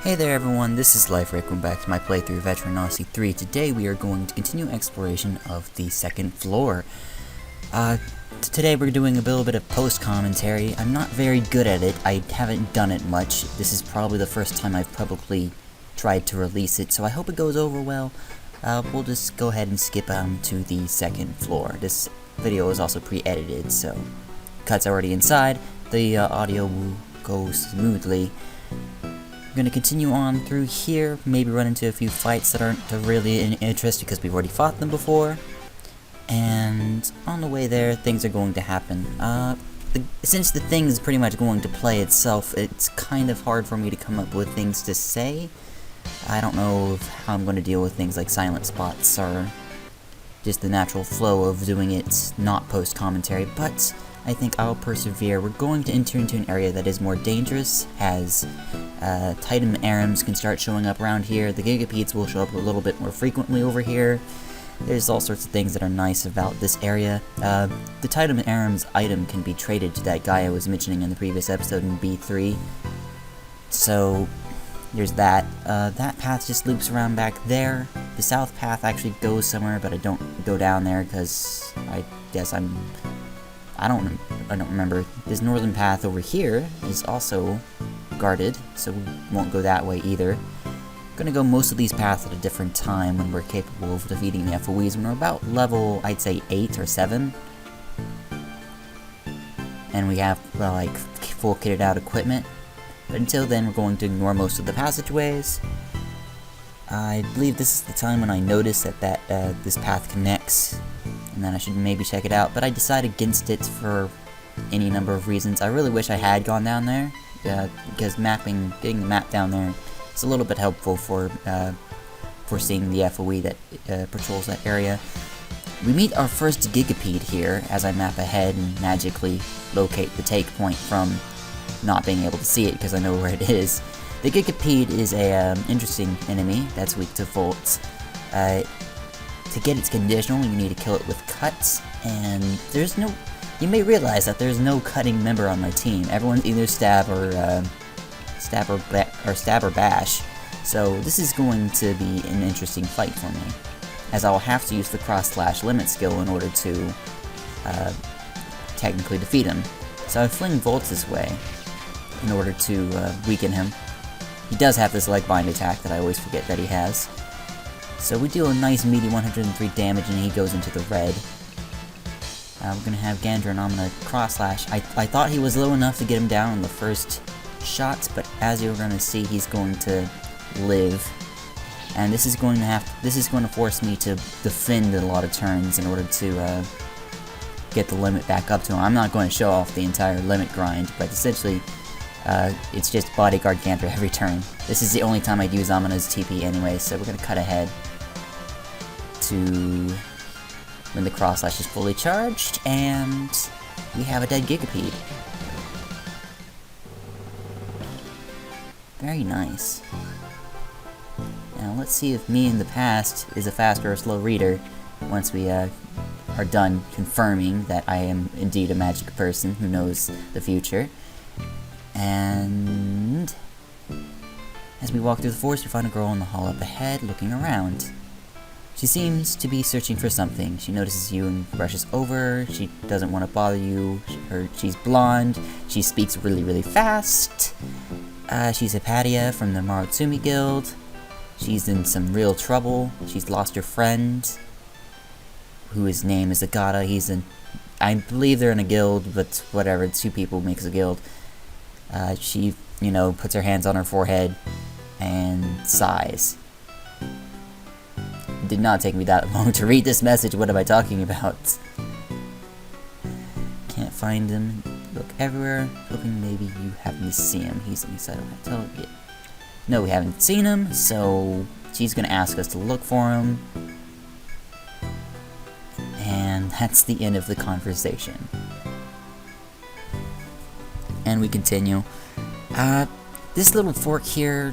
Hey there everyone, this is Life. Welcome back to my playthrough of Etrian Odyssey 3. Today we are going to continue exploration of the second floor. Today we're doing a little bit of post-commentary. I'm not very good at it, I haven't done it much. This is probably the first time I've publicly tried to release it, so I hope it goes over well. We'll just go ahead and skip on to the second floor. This video is also pre-edited, so cuts are already inside. The audio will go smoothly. We're going to continue on through here, maybe run into a few fights that aren't of really in interest because we've already fought them before. And on the way there, things are going to happen. Since the thing is pretty much going to play itself, it's kind of hard for me to come up with things to say. I don't know how I'm going to deal with things like silent spots or just the natural flow of doing it not post-commentary, but I think I'll persevere. We're going to enter into an area that is more dangerous, as Titan Arams can start showing up around here. The Gigapedes will show up a little bit more frequently over here. There's all sorts of things that are nice about this area. The Titan Arams item can be traded to that guy I was mentioning in the previous episode in B3. So there's that. That path just loops around back there. The south path actually goes somewhere, but I don't go down there because I guess I don't remember. This northern path over here is also guarded, so we won't go that way either. I'm gonna go most of these paths at a different time when we're capable of defeating the FOEs, when we're about level, I'd say 8 or 7. And we have, like, full kitted out equipment. But until then, we're going to ignore most of the passageways. I believe this is the time when I notice that this path connects, and then I should maybe check it out, but I decide against it for any number of reasons. I really wish I had gone down there, because getting the map down there is a little bit helpful for seeing the FOE that patrols that area. We meet our first Gigapede here, as I map ahead and magically locate the take point from not being able to see it, because I know where it is. The Gigapede is a interesting enemy that's weak to volts. To get its conditional, you need to kill it with cuts, and you may realize that there's no cutting member on my team. Everyone's either stab or bash. So this is going to be an interesting fight for me, as I'll have to use the cross/slash limit skill in order to technically defeat him. So I fling volts his way in order to weaken him. He does have this leg bind attack that I always forget that he has. So we deal a nice meaty 103 damage and he goes into the red. We're going to have Gandra and I'm going to cross-slash. I thought he was low enough to get him down on the first shots, but as you're going to see, he's going to live. And this is going to force me to defend a lot of turns in order to get the limit back up to him. I'm not going to show off the entire limit grind, but essentially it's just bodyguard Gandra every turn. This is the only time I'd use Amina's TP anyway, so we're going to cut ahead to when the cross-slash is fully charged, and we have a dead Gigapede. Very nice. Now let's see if me in the past is a fast or a slow reader once we are done confirming that I am indeed a magic person who knows the future. And as we walk through the forest, we find a girl in the hall up ahead, looking around. She seems to be searching for something. She notices you and brushes over. She doesn't want to bother you. She's blonde. She speaks really, really fast. She's Hypatia from the Murotsumi guild. She's in some real trouble. She's lost her friend, whose name is Agata. I believe they're in a guild, but whatever, 2 people makes a guild. She, puts her hands on her forehead and sighs. It did not take me that long to read this message. What am I talking about? Can't find him. Look everywhere, hoping maybe you happen to see him. He's inside of the hotel. Yeah. No, we haven't seen him, so she's gonna ask us to look for him. And that's the end of the conversation. And we continue. This little fork here,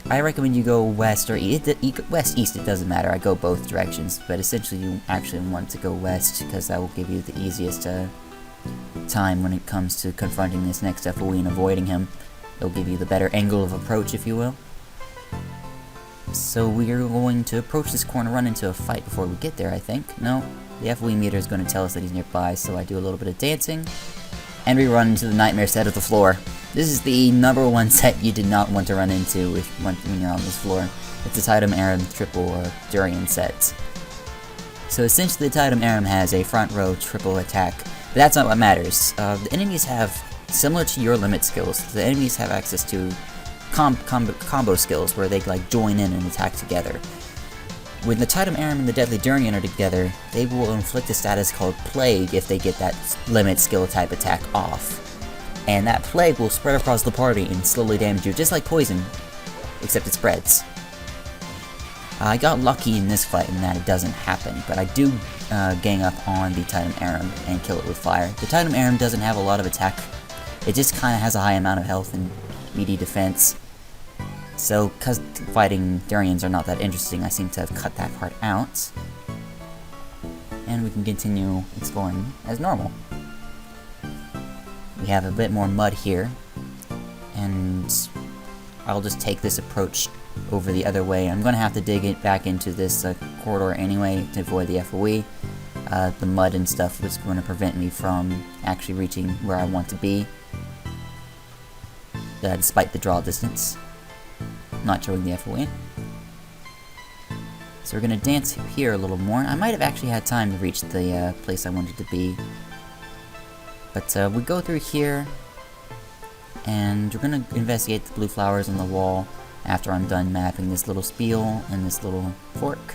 I recommend you go west or east. West, east, it doesn't matter. I go both directions, but essentially you actually want to go west because that will give you the easiest time when it comes to confronting this next FOE and avoiding him. It'll give you the better angle of approach, if you will. So we are going to approach this corner, run into a fight before we get there, I think. No, the FOE meter is going to tell us that he's nearby, so I do a little bit of dancing. And we run into the nightmare set of the floor. This is the #1 set you did not want to run into when you're on this floor. It's the Tidum Aram triple Durian set. So essentially the Tidum Aram has a front row triple attack, but that's not what matters. The enemies have, similar to your limit skills, the enemies have access to combo skills where they like join in and attack together. When the Tidum Aram and the Deadly Durian are together, they will inflict a status called Plague if they get that limit skill type attack off. And that Plague will spread across the party and slowly damage you, just like poison, except it spreads. I got lucky in this fight in that it doesn't happen, but I do gang up on the Tidum Aram and kill it with fire. The Tidum Aram doesn't have a lot of attack, it just kind of has a high amount of health and meaty defense. So, because fighting Durians are not that interesting, I seem to have cut that part out. And we can continue exploring as normal. We have a bit more mud here, and I'll just take this approach over the other way. I'm going to have to dig it back into this corridor anyway to avoid the FOE. The mud and stuff was going to prevent me from actually reaching where I want to be, despite the draw distance. Not showing the FOE. So we're gonna dance here a little more. I might have actually had time to reach the place I wanted to be. But we go through here, and we're gonna investigate the blue flowers on the wall after I'm done mapping this little spiel and this little fork.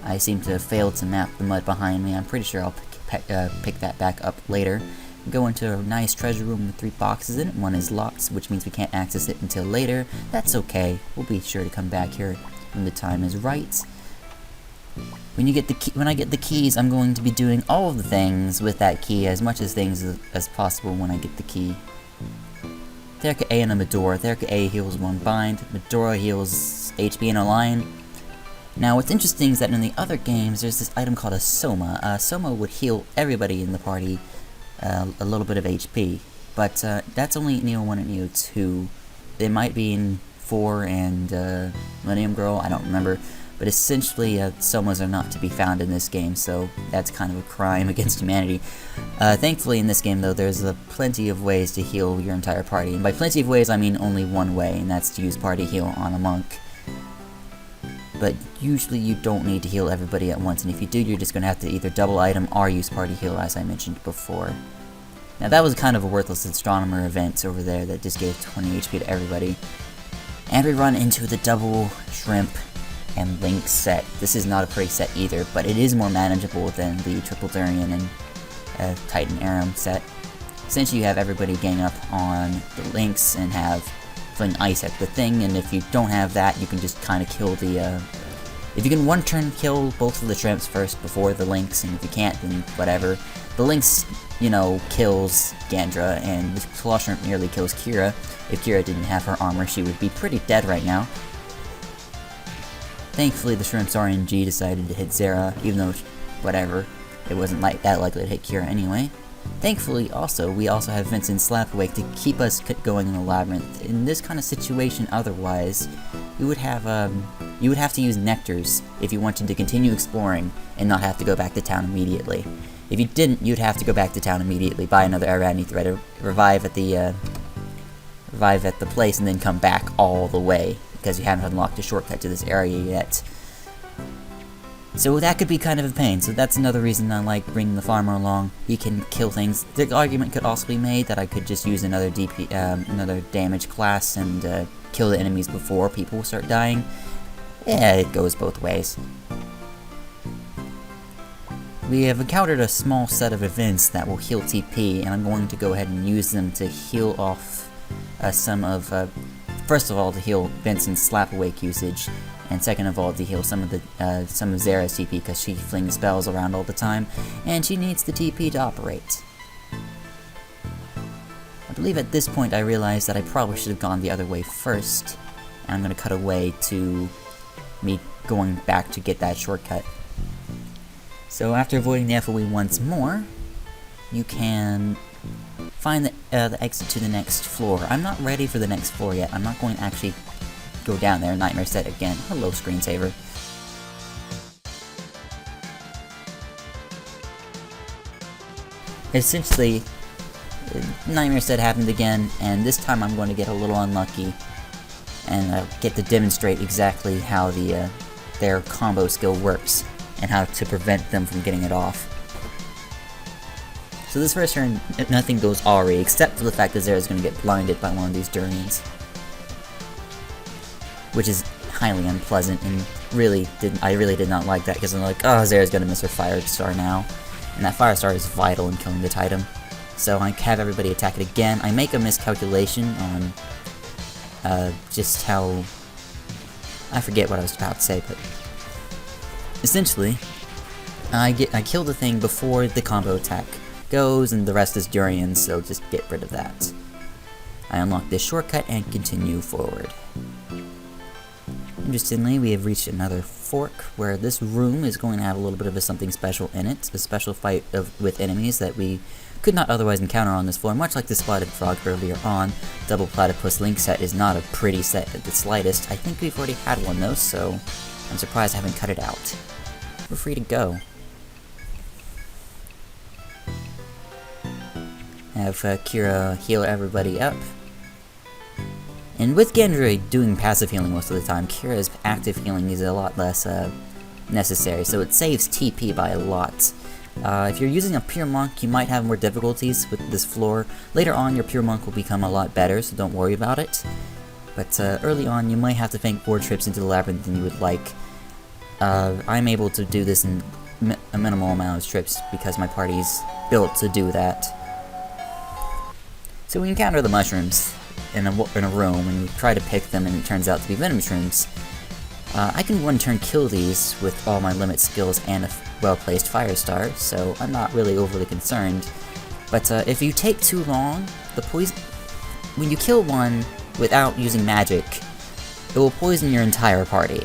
I seem to have failed to map the mud behind me. I'm pretty sure I'll pick that back up later. Go into a nice treasure room with 3 boxes in it. One is locked, which means we can't access it until later. That's okay. We'll be sure to come back here when the time is right. When I get the keys, I'm going to be doing all of the things with that key, as much as things as possible when I get the key. Therka A and a Medora. Therka A heals 1 bind. Medora heals HP in a line. Now, what's interesting is that in the other games, there's this item called a Soma. Soma would heal everybody in the party a little bit of HP, but that's only in Neo 1 and Neo 2. They might be in 4 and Millennium Girl, I don't remember, but essentially Somas are not to be found in this game, so that's kind of a crime against humanity. Thankfully in this game though, there's plenty of ways to heal your entire party, and by plenty of ways I mean only one way, and that's to use party heal on a monk. But usually you don't need to heal everybody at once, and if you do, you're just going to have to either double item or use party heal, as I mentioned before. Now that was kind of a worthless astronomer event over there that just gave 20 HP to everybody. And we run into the double shrimp and link set. This is not a pretty set either, but it is more manageable than the triple Durian and Tidum Aram set. Essentially you have everybody gang up on the links and have fling ice at the thing, and if you don't have that, you can just kind of kill the, if you can one turn kill both of the shrimps first before the lynx, and if you can't, then whatever. The lynx, you know, kills Gandra, and the claw shrimp nearly kills Kira. If Kira didn't have her armor, she would be pretty dead right now. Thankfully, the shrimp's RNG decided to hit Zera, even though, whatever, it wasn't that likely to hit Kira anyway. Thankfully, we also have Vincent Slapawake to keep us going in the Labyrinth. In this kind of situation, otherwise, you would have to use nectars if you wanted to continue exploring and not have to go back to town immediately. If you didn't, you'd have to go back to town immediately, buy another Arachne thread, revive at the place, and then come back all the way because you haven't unlocked a shortcut to this area yet. So that could be kind of a pain, so that's another reason I like bringing the farmer along. He can kill things. The argument could also be made that I could just use another another damage class and kill the enemies before people start dying. Yeah, it goes both ways. We have encountered a small set of events that will heal TP, and I'm going to go ahead and use them to heal off some of, first of all, to heal Vincent's Slapawake usage, and second of all, to heal some of Zera's TP, because she flings spells around all the time, and she needs the TP to operate. I believe at this point I realized that I probably should have gone the other way first, and I'm going to cut away to me going back to get that shortcut. So after avoiding the FOE once more, you can find the exit to the next floor. I'm not ready for the next floor yet. I'm not going to actually go down there. Nightmare set again. Hello, screensaver. Essentially, Nightmare set happened again, and this time I'm going to get a little unlucky and get to demonstrate exactly how their combo skill works and how to prevent them from getting it off. So this first turn, nothing goes awry except for the fact that Zera's going to get blinded by one of these durians, which is highly unpleasant, and I really did not like that, because I'm like, oh, Zera's going to miss her Fire Star now, and that Fire Star is vital in killing the Titan. So I have everybody attack it again. I make a miscalculation on just how... I forget what I was about to say, but essentially, I kill the thing before the combo attack goes, and the rest is Durian, so just get rid of that. I unlock this shortcut and continue forward. Interestingly, we have reached another fork, where this room is going to have a little bit of something special in it, a special fight with enemies that we could not otherwise encounter on this floor, much like the Spotted Frog earlier on. Double Platypus Link set is not a pretty set at the slightest. I think we've already had one though, so I'm surprised I haven't cut it out. We're free to go. Have Kira heal everybody up. And with Gendry doing passive healing most of the time, Kira's active healing is a lot less necessary, so it saves TP by a lot. If you're using a Pure Monk, you might have more difficulties with this floor. Later on, your Pure Monk will become a lot better, so don't worry about it. But early on, you might have to make more trips into the Labyrinth than you would like. I'm able to do this in a minimal amount of trips because my party's built to do that. So we encounter the mushrooms in a room, and we try to pick them, and it turns out to be Venom shrooms. I can one turn kill these with all my limit skills and a well-placed Fire Star, so I'm not really overly concerned. But if you take too long, the poison... When you kill one without using magic, it will poison your entire party.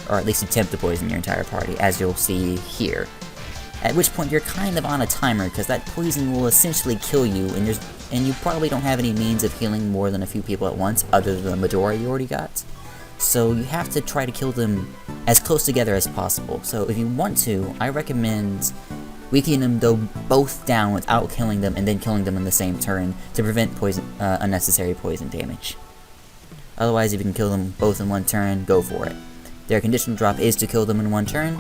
Or at least attempt to poison your entire party, as you'll see here. At which point you're kind of on a timer, because that poison will essentially kill you, and you probably don't have any means of healing more than a few people at once, other than the Midori you already got. So you have to try to kill them as close together as possible. So if you want to, I recommend weakening them though both down without killing them, and then killing them in the same turn to prevent unnecessary poison damage. Otherwise, if you can kill them both in one turn, go for it. Their conditional drop is to kill them in one turn,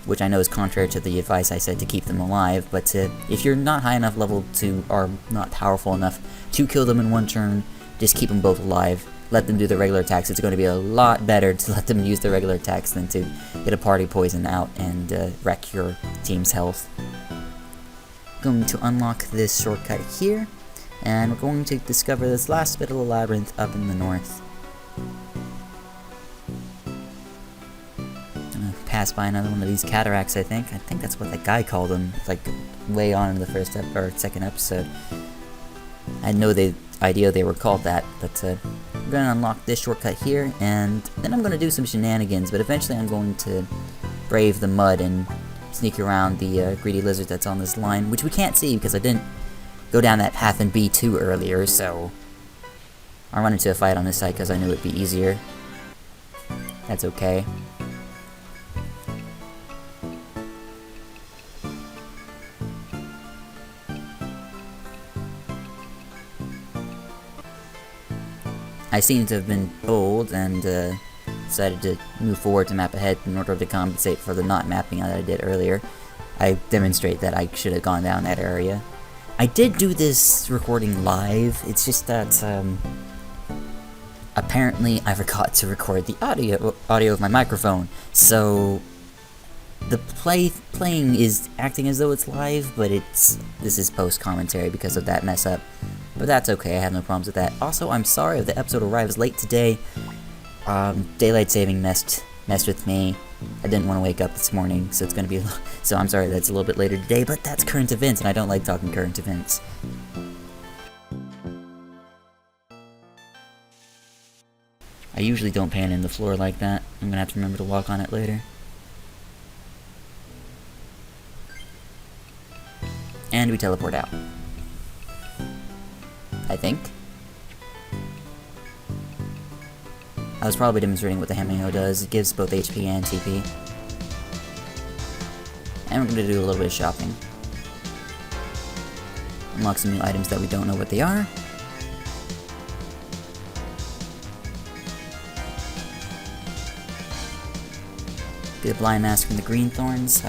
which I know is contrary to the advice I said to keep them alive, but if you're not high enough level to, or not powerful enough to kill them in one turn, just keep them both alive. Let them do the regular attacks. It's going to be a lot better to let them use the regular attacks than to get a party poison out and wreck your team's health. Going to unlock this shortcut here, and we're going to discover this last bit of the labyrinth up in the north. Pass by another one of these cataracts, I think. I think that's what that guy called them, like way on in the first or second episode. I had no idea they were called that, but I'm going to unlock this shortcut here, and then I'm going to do some shenanigans, but eventually I'm going to brave the mud and sneak around the greedy lizard that's on this line, which we can't see because I didn't go down that path in B2 earlier, so I run into a fight on this side because I knew it'd be easier. That's okay. I seem to have been bold and decided to move forward to map ahead in order to compensate for the not mapping that I did earlier. I demonstrate that I should have gone down that area. I did do this recording live, it's just that apparently I forgot to record the audio of my microphone, so the playing is acting as though it's live, but this is post-commentary because of that mess up. But that's okay, I have no problems with that. Also, I'm sorry if the episode arrives late today. Daylight saving messed with me. I didn't want to wake up this morning, so it's gonna be so I'm sorry that's a little bit later today, but that's current events, and I don't like talking current events. I usually don't pan in the floor like that. I'm gonna have to remember to walk on it later. And we teleport out. I think. I was probably demonstrating what the Hameo does. It gives both HP and TP. And we're going to do a little bit of shopping. Unlock some new items that we don't know what they are. Get a blind mask from the green thorns.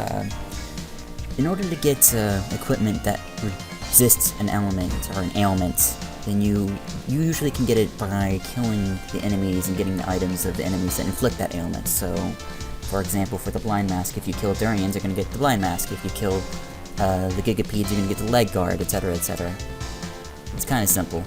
In order to get equipment that resists an element or an ailment, then you usually can get it by killing the enemies and getting the items of the enemies that inflict that ailment. So, for example, for the blind mask, if you kill Durians, you're going to get the blind mask. If you kill the Gigapedes, you're going to get the leg guard, etc., etc. It's kind of simple.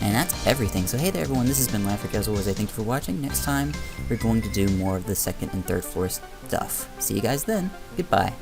And that's everything. So hey there everyone, this has been Labyrinth. As always, I thank you for watching. Next time, we're going to do more of the second and third floor stuff. See you guys then. Goodbye.